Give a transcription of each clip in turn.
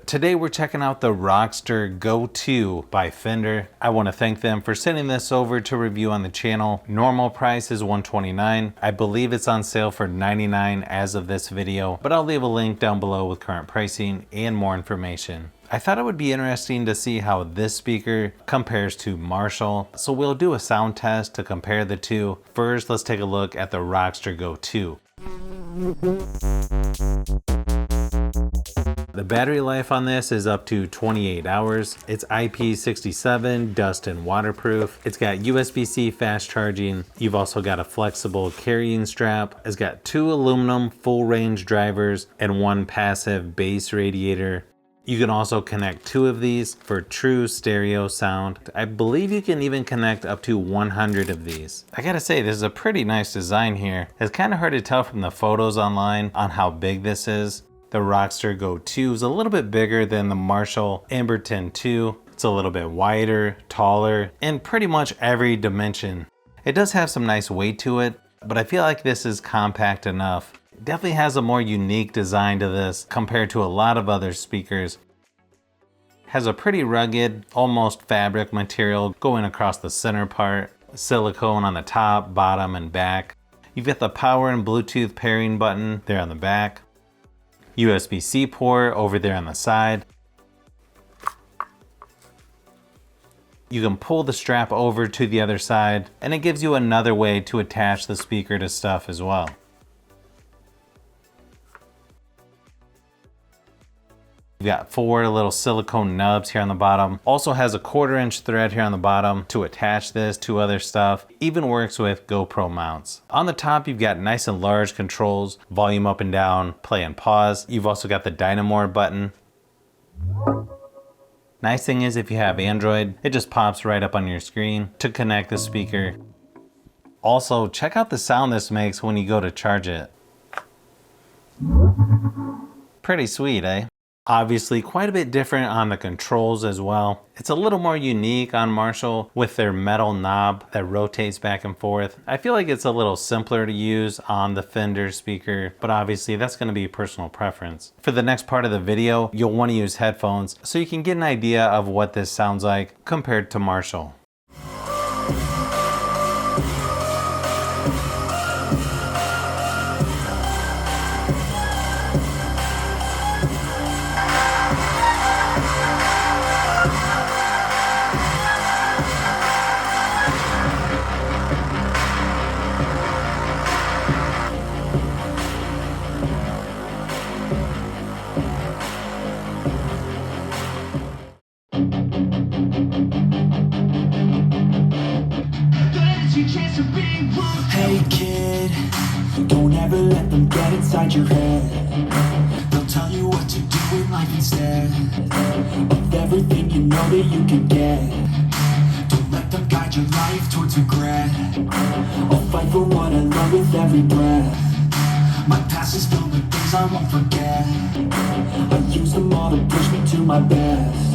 Today we're checking out the ROCKSTER Go 2 by Fender. I want to thank them for sending this over to review on the channel. Normal price is $129. I believe it's on sale for $99 as of this video, but I'll leave a link down below with current pricing and more information. I thought it would be interesting to see how this speaker compares to Marshall, so we'll do a sound test to compare the two. First, let's take a look at the ROCKSTER Go 2. The battery life on this is up to 28 hours. It's IP67, dust and waterproof. It's got USB-C fast charging. You've also got a flexible carrying strap. It's got 2 aluminum full range drivers and 1 passive bass radiator. You can also connect 2 of these for true stereo sound. I believe you can even connect up to 100 of these. I gotta say, this is a pretty nice design here. It's kind of hard to tell from the photos online on how big this is. The ROCKSTER Go 2 is a little bit bigger than the Marshall Emberton 2. It's a little bit wider, taller, in pretty much every dimension. It does have some nice weight to it, but I feel like this is compact enough. It definitely has a more unique design to this compared to a lot of other speakers. Has a pretty rugged, almost fabric material going across the center part, silicone on the top, bottom, and back. You've got the power and Bluetooth pairing button there on the back. USB-C port over there on the side. You can pull the strap over to the other side, and it gives you another way to attach the speaker to stuff as well. You've got 4 little silicone nubs here on the bottom. Also has a 1/4-inch thread here on the bottom to attach this to other stuff. Even works with GoPro mounts. On the top, you've got nice and large controls, volume up and down, play and pause. You've also got the Dynamo button. Nice thing is if you have Android, it just pops right up on your screen to connect the speaker. Also, check out the sound this makes when you go to charge it. Pretty sweet, eh? Obviously quite a bit different on the controls as well. It's a little more unique on Marshall with their metal knob that rotates back and forth. I feel like it's a little simpler to use on the Fender speaker, but obviously that's going to be personal preference. For the next part of the video, you'll want to use headphones so you can get an idea of what this sounds like compared to Marshall. Hey kid, don't ever let them get inside your head. They'll tell you what to do in life instead of everything you know that you can get. Don't let them guide your life towards regret. I'll fight for what I love with every breath. My past is filled with things I won't forget. I use them all to push me to my best.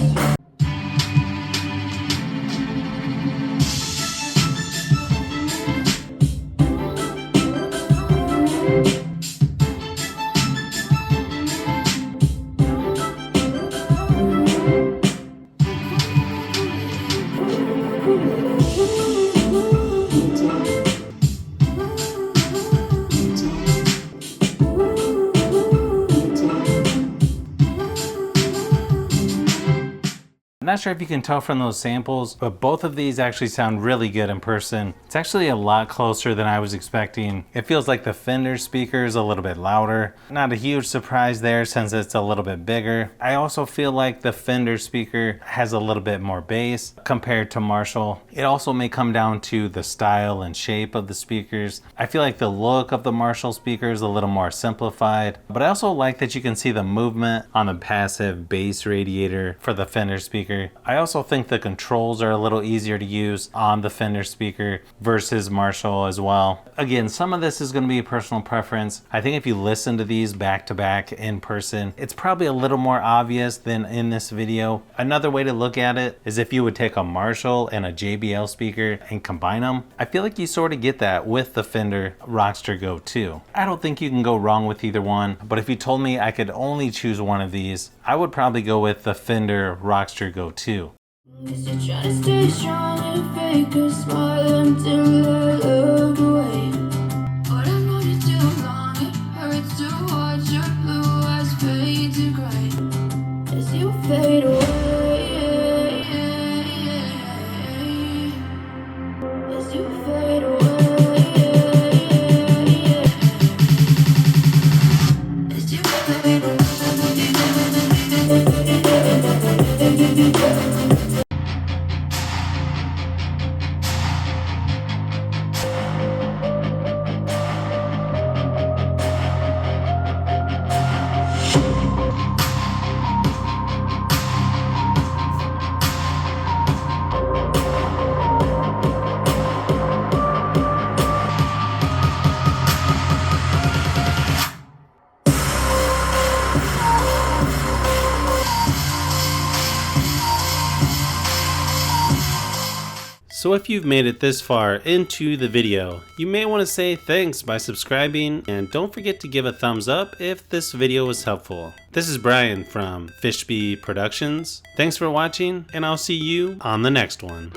I'm not sure if you can tell from those samples, but both of these actually sound really good in person. It's actually a lot closer than I was expecting. It feels like the Fender speaker is a little bit louder. Not a huge surprise there since it's a little bit bigger. I also feel like the Fender speaker has a little bit more bass compared to Marshall. It also may come down to the style and shape of the speakers. I feel like the look of the Marshall speaker is a little more simplified, but I also like that you can see the movement on the passive bass radiator for the Fender speaker. speaker. I also think the controls are a little easier to use on the Fender speaker versus Marshall as well. Again, some of this is going to be personal preference. I think if you listen to these back to back in person, it's probably a little more obvious than in this video. Another way to look at it is if you would take a Marshall and a JBL speaker and combine them. I feel like you sort of get that with the Fender ROCKSTER Go 2. I don't think you can go wrong with either one, but if you told me I could only choose one of these, I would probably go with the Fender ROCKSTER Go 2. Cause you're trying to stay strong and fake a smile until I look away. But I've known you too long, it hurts to watch your blue eyes fade to gray as you fade away. As you fade away. As you fade away. So if you've made it this far into the video, you may want to say thanks by subscribing, and don't forget to give a thumbs up if this video was helpful. This is Brian from Fishbee Productions. Thanks for watching, and I'll see you on the next one.